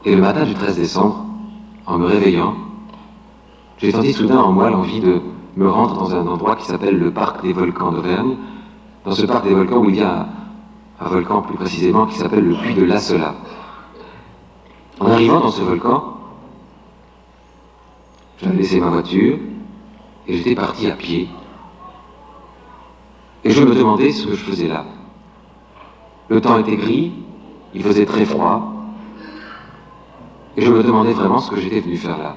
Et le matin du 13 décembre, en me réveillant, j'ai senti soudain en moi l'envie de me rendre dans un endroit qui s'appelle le parc des volcans d'Auvergne. Dans ce parc des volcans où il y a un volcan plus précisément qui s'appelle le puy de l'Assola. En arrivant dans ce volcan, j'avais laissé ma voiture et j'étais parti à pied. Et je me demandais ce que je faisais là. Le temps était gris, il faisait très froid, et je me demandais vraiment ce que j'étais venu faire là.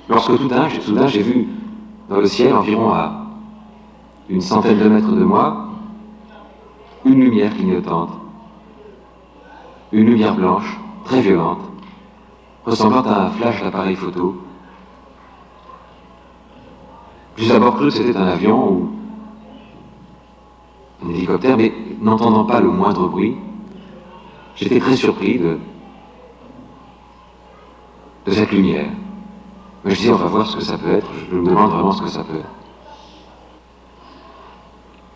Lorsque soudain j'ai vu dans le ciel, environ à une centaine de mètres de moi, une lumière clignotante. Une lumière blanche, très violente, ressemblant à un flash d'appareil photo. J'ai d'abord cru que c'était un avion ou un hélicoptère, mais n'entendant pas le moindre bruit, j'étais très surpris de cette lumière. Mais je disais, on va voir ce que ça peut être, je me demande vraiment ce que ça peut être.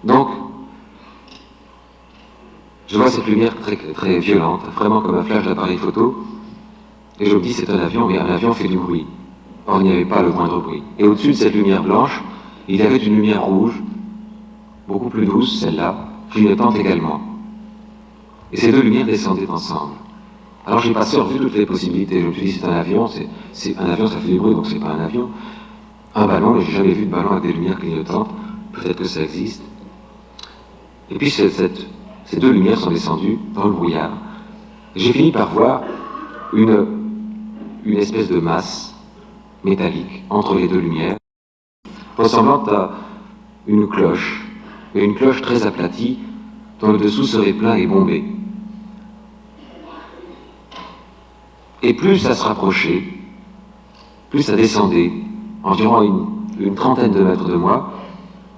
Donc, je vois cette lumière très, très violente, vraiment comme un flash d'appareil photo, et je me dis, c'est un avion, mais un avion fait du bruit. Or, il n'y avait pas le moindre bruit. Et au-dessus de cette lumière blanche, il y avait une lumière rouge, beaucoup plus douce, celle-là, clignotante également. Et ces deux lumières descendaient ensemble. Alors j'ai passé en vue toutes les possibilités. Je me suis dit, c'est un avion, un avion, ça fait du bruit, donc c'est pas un avion. Un ballon, mais j'ai jamais vu de ballon avec des lumières clignotantes. Peut-être que ça existe. Et puis ces deux lumières sont descendues dans le brouillard. J'ai fini par voir une espèce de masse métallique entre les deux lumières, ressemblant à une cloche, et une cloche très aplatie, dont le dessous serait plein et bombé. Et plus ça se rapprochait, plus ça descendait, environ une trentaine de mètres de moi,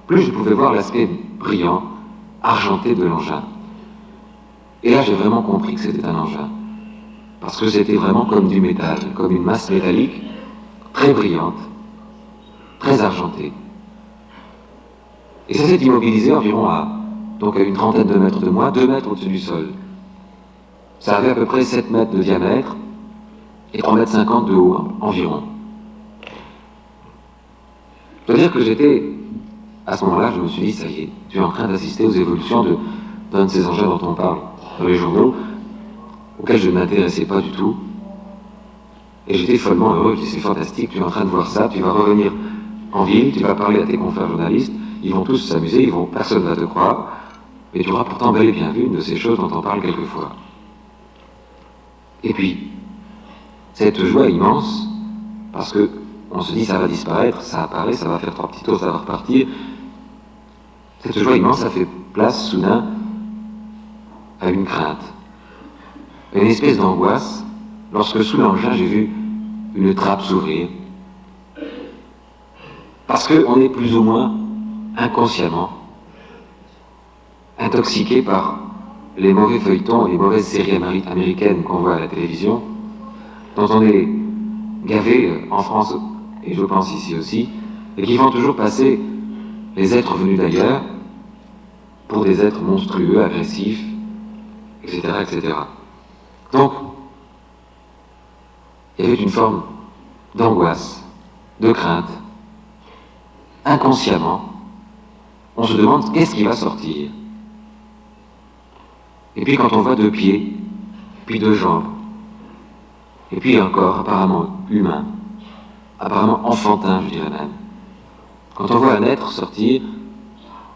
plus je pouvais voir l'aspect brillant, argenté de l'engin. Et là, j'ai vraiment compris que c'était un engin. Parce que c'était vraiment comme du métal, comme une masse métallique, très brillante, très argentée. Et ça s'est immobilisé environ à une trentaine de mètres de moi, 2 mètres au-dessus du sol. Ça avait à peu près 7 mètres de diamètre et 3,50 mètres de haut environ. Je dois dire que à ce moment-là, je me suis dit, ça y est, tu es en train d'assister aux évolutions d'un de ces engins dont on parle dans les journaux, auxquels je ne m'intéressais pas du tout. Et j'étais follement heureux, je dis, c'est fantastique, tu es en train de voir ça, tu vas revenir en ville, tu vas parler à tes confrères journalistes, ils vont tous s'amuser, personne ne va te croire, mais tu auras pourtant bel et bien vu une de ces choses dont on parle quelquefois. Et puis, cette joie immense, parce que on se dit ça va disparaître, ça apparaît, ça va faire 3 petits tours, ça va repartir. Cette joie immense, ça fait place soudain à une crainte, à une espèce d'angoisse, lorsque sous l'engin j'ai vu une trappe s'ouvrir. Parce qu'on est plus ou moins inconsciemment intoxiqué par les mauvais feuilletons et les mauvaises séries américaines qu'on voit à la télévision, dont on est gavé en France, et je pense ici aussi, et qui font toujours passer les êtres venus d'ailleurs pour des êtres monstrueux, agressifs, etc., etc. Donc, il y avait une forme d'angoisse, de crainte. Inconsciemment, on se demande qu'est-ce qui va sortir. Et puis quand on voit 2 pieds, puis 2 jambes, et puis un corps apparemment humain, apparemment enfantin, je dirais même. Quand on voit un être sortir,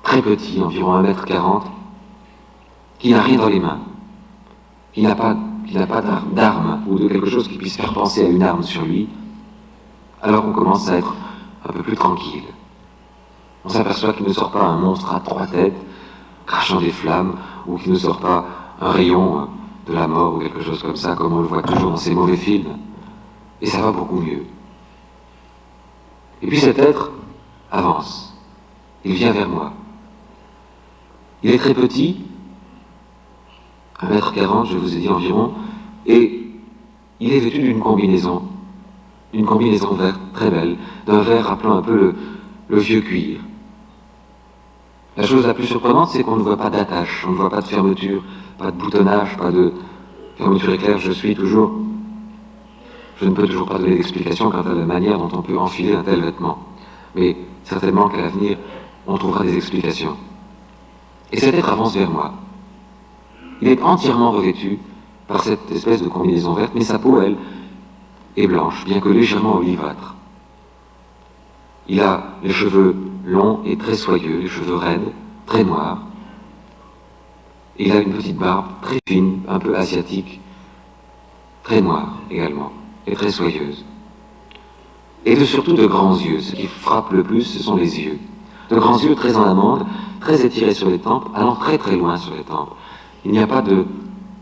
très petit, environ 1,40 m, qui n'a rien dans les mains, qui n'a pas d'arme ou de quelque chose qui puisse faire penser à une arme sur lui, alors on commence à être un peu plus tranquille. On s'aperçoit qu'il ne sort pas un monstre à 3 têtes, crachant des flammes, ou qu'il ne sort pas un rayon de la mort ou quelque chose comme ça, comme on le voit toujours dans ces mauvais films. Et ça va beaucoup mieux. Et puis cet être avance. Il vient vers moi. Il est très petit, 1,40 m, je vous ai dit environ, et il est vêtu d'une combinaison verte très belle, d'un vert rappelant un peu le vieux cuir. La chose la plus surprenante, c'est qu'on ne voit pas d'attache, on ne voit pas de fermeture, pas de boutonnage, pas de fermeture éclair, je ne peux toujours pas donner d'explication quant à la manière dont on peut enfiler un tel vêtement. Mais certainement qu'à l'avenir, on trouvera des explications. Et cet être avance vers moi. Il est entièrement revêtu par cette espèce de combinaison verte, mais sa peau, elle, est blanche, bien que légèrement olivâtre. Il a les cheveux longs et très soyeux, les cheveux raides, très noirs. Il a une petite barbe très fine, un peu asiatique, très noire également, et très soyeuse. Et surtout de grands yeux. Ce qui frappe le plus, ce sont les yeux. De grands yeux très en amande, très étirés sur les tempes, allant très très loin sur les tempes. Il n'y a pas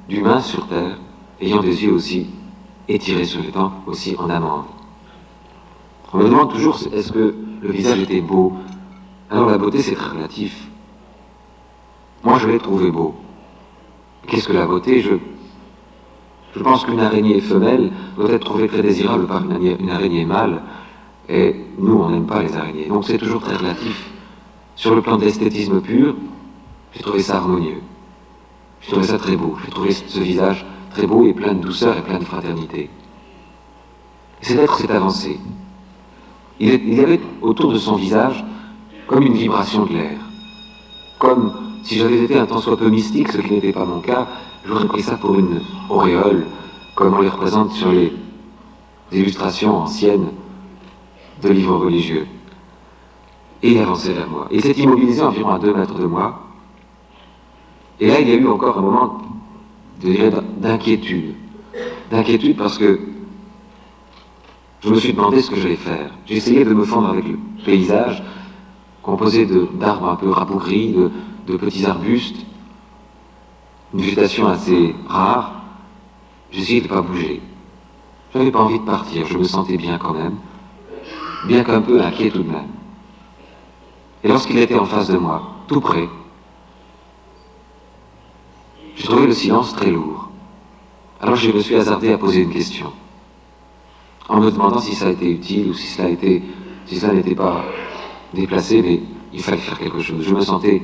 d'humain sur terre ayant des yeux aussi étirés sur les tempes, aussi en amande. On me demande toujours, est-ce que le visage était beau? Alors la beauté, c'est très relatif. Moi, je l'ai trouvé beau. Qu'est-ce que la beauté? Je pense qu'une araignée femelle doit être trouvée très désirable par une araignée mâle, et nous, on n'aime pas les araignées. Donc c'est toujours très relatif. Sur le plan de l'esthétisme pur, j'ai trouvé ça harmonieux. J'ai trouvé ça très beau. J'ai trouvé ce visage très beau et plein de douceur et plein de fraternité. Et cet être s'est avancé. Il y avait autour de son visage comme une vibration de l'air. Comme si j'avais été un tant soit peu mystique, ce qui n'était pas mon cas, j'aurais pris ça pour une auréole, comme on les représente sur les illustrations anciennes de livres religieux. Et il avançait vers moi. Il s'est immobilisé environ à 2 mètres de moi. Et là, il y a eu encore un moment, je dirais, d'inquiétude. D'inquiétude parce que je me suis demandé ce que j'allais faire. J'ai essayé de me fondre avec le paysage, composé d'arbres un peu rabougris, de petits arbustes, une végétation assez rare. J'ai essayé de ne pas bouger. Je n'avais pas envie de partir, je me sentais bien quand même, bien qu'un peu inquiet tout de même. Et lorsqu'il était en face de moi, tout près, j'ai trouvé le silence très lourd. Alors je me suis hasardé à poser une question, en me demandant si ça a été utile ou si cela n'était pas déplacé, mais il fallait faire quelque chose. Je sentais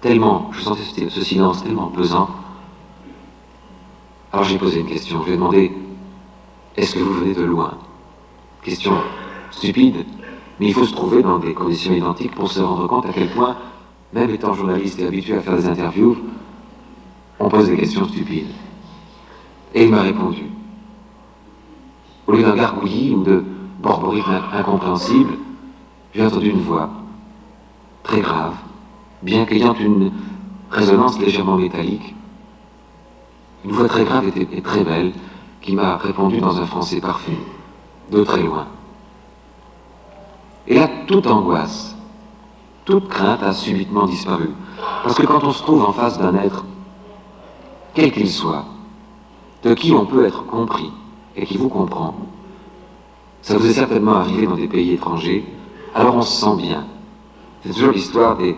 ce silence tellement pesant. Alors j'ai posé une question, je lui ai demandé, est-ce que vous venez de loin? Question stupide, mais il faut se trouver dans des conditions identiques pour se rendre compte à quel point, même étant journaliste et habitué à faire des interviews, on pose des questions stupides. Et il m'a répondu. Au lieu d'un gargouillis ou de borborique incompréhensible, j'ai entendu une voix très grave, bien qu'ayant une résonance légèrement métallique, une voix très grave et très belle, qui m'a répondu dans un français parfait, de très loin. Et là, toute angoisse, toute crainte a subitement disparu. Parce que quand on se trouve en face d'un être, quel qu'il soit, de qui on peut être compris et qui vous comprend, ça vous est certainement arrivé dans des pays étrangers, alors on se sent bien. C'est toujours l'histoire des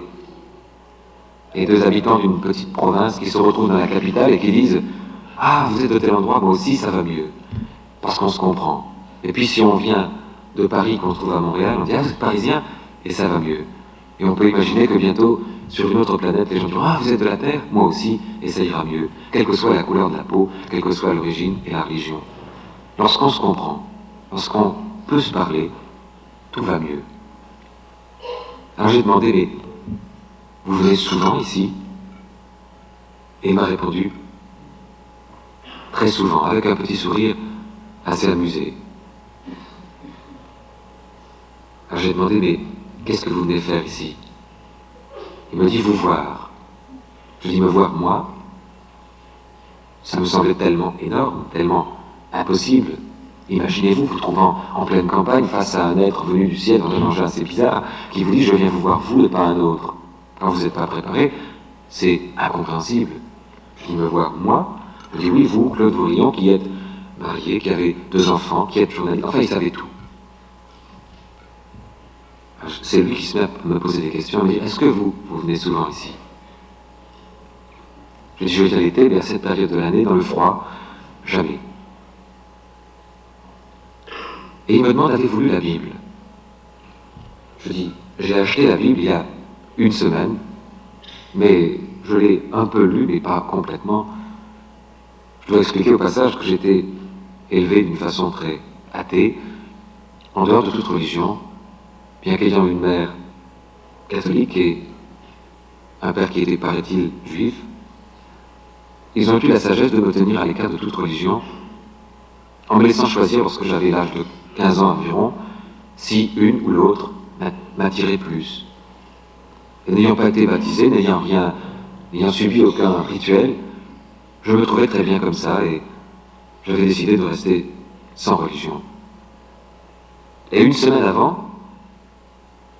2 habitants d'une petite province qui se retrouvent dans la capitale et qui disent « Ah, vous êtes de tel endroit, moi aussi, ça va mieux. » Parce qu'on se comprend. Et puis si on vient de Paris qu'on trouve à Montréal, on dit « Ah, vous êtes parisien ?» et ça va mieux. Et on peut imaginer que bientôt, sur une autre planète, les gens diront « Ah, vous êtes de la Terre? Moi aussi, et ça ira mieux. » Quelle que soit la couleur de la peau, quelle que soit l'origine et la religion. Lorsqu'on se comprend, lorsqu'on peut se parler, tout va mieux. Alors j'ai demandé, mais vous venez souvent ici? Et il m'a répondu, très souvent, avec un petit sourire assez amusé. Alors j'ai demandé, mais qu'est-ce que vous venez faire ici? Il me dit, vous voir. Je dis, me voir moi? Ça me semblait tellement énorme, tellement impossible. Imaginez-vous vous trouvant en pleine campagne face à un être venu du ciel dans un engin assez bizarre qui vous dit, je viens vous voir vous et pas un autre. Quand vous n'êtes pas préparé, c'est incompréhensible. Je dis, me voir moi? Je dis, oui, vous, Claude Vourillon, qui êtes marié, qui avez 2 enfants, qui êtes journaliste. Enfin, il savait tout. C'est lui qui se met à me poser des questions, mais est-ce que vous venez souvent ici? Je dis, je viens l'été, mais à cette période de l'année, dans le froid, jamais. Et il me demande, avez-vous lu la Bible? Je dis, j'ai acheté la Bible il y a 1 semaine, mais je l'ai un peu lue, mais pas complètement. Je dois expliquer au passage que j'étais élevé d'une façon très athée, en dehors de toute religion, bien qu'ayant une mère catholique et un père qui était, paraît-il, juif. Ils ont eu la sagesse de me tenir à l'écart de toute religion, en me laissant choisir, lorsque j'avais l'âge de 15 ans environ, si une ou l'autre m'attirait plus. Et n'ayant pas été baptisé, n'ayant subi aucun rituel, je me trouvais très bien comme ça et j'avais décidé de rester sans religion. Et une semaine avant,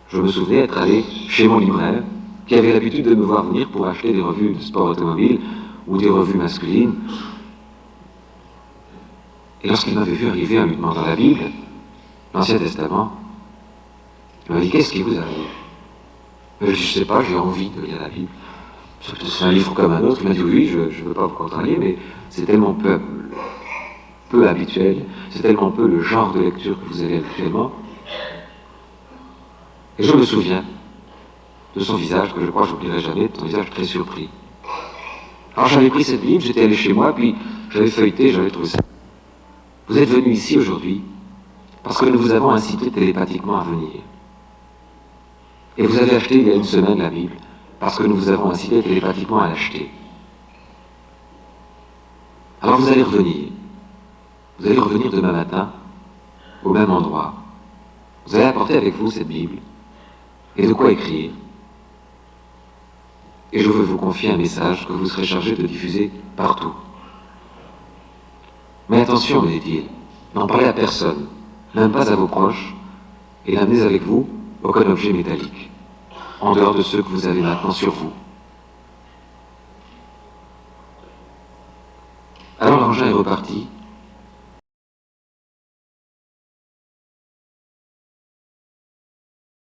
je me souvenais être allé chez mon libraire, qui avait l'habitude de me voir venir pour acheter des revues de sport automobile ou des revues masculines. Et lorsqu'il m'avait vu arriver en lui demandant la Bible, l'Ancien Testament, il m'a dit: qu'est-ce qui vous arrive? Je ne sais pas, j'ai envie de lire la Bible. C'est un livre comme un autre. Il m'a dit: oui, je ne veux pas vous contrarier, mais c'est tellement peu habituel, c'est tellement peu le genre de lecture que vous avez habituellement. Et je me souviens de son visage, que je crois que je n'oublierai jamais, de son visage très surpris. Alors j'avais pris cette Bible, j'étais allé chez moi, puis j'avais feuilleté, j'avais trouvé ça. Vous êtes venu ici aujourd'hui parce que nous vous avons incité télépathiquement à venir. Et vous avez acheté il y a une semaine la Bible parce que nous vous avons incité télépathiquement à l'acheter. Alors vous allez revenir. Vous allez revenir demain matin au même endroit. Vous allez apporter avec vous cette Bible et de quoi écrire. Et je veux vous confier un message que vous serez chargé de diffuser partout. Mais attention, me dit-il, n'en parlez à personne, même pas à vos proches, et n'amenez avec vous aucun objet métallique, en dehors de ceux que vous avez maintenant sur vous. Alors l'engin est reparti,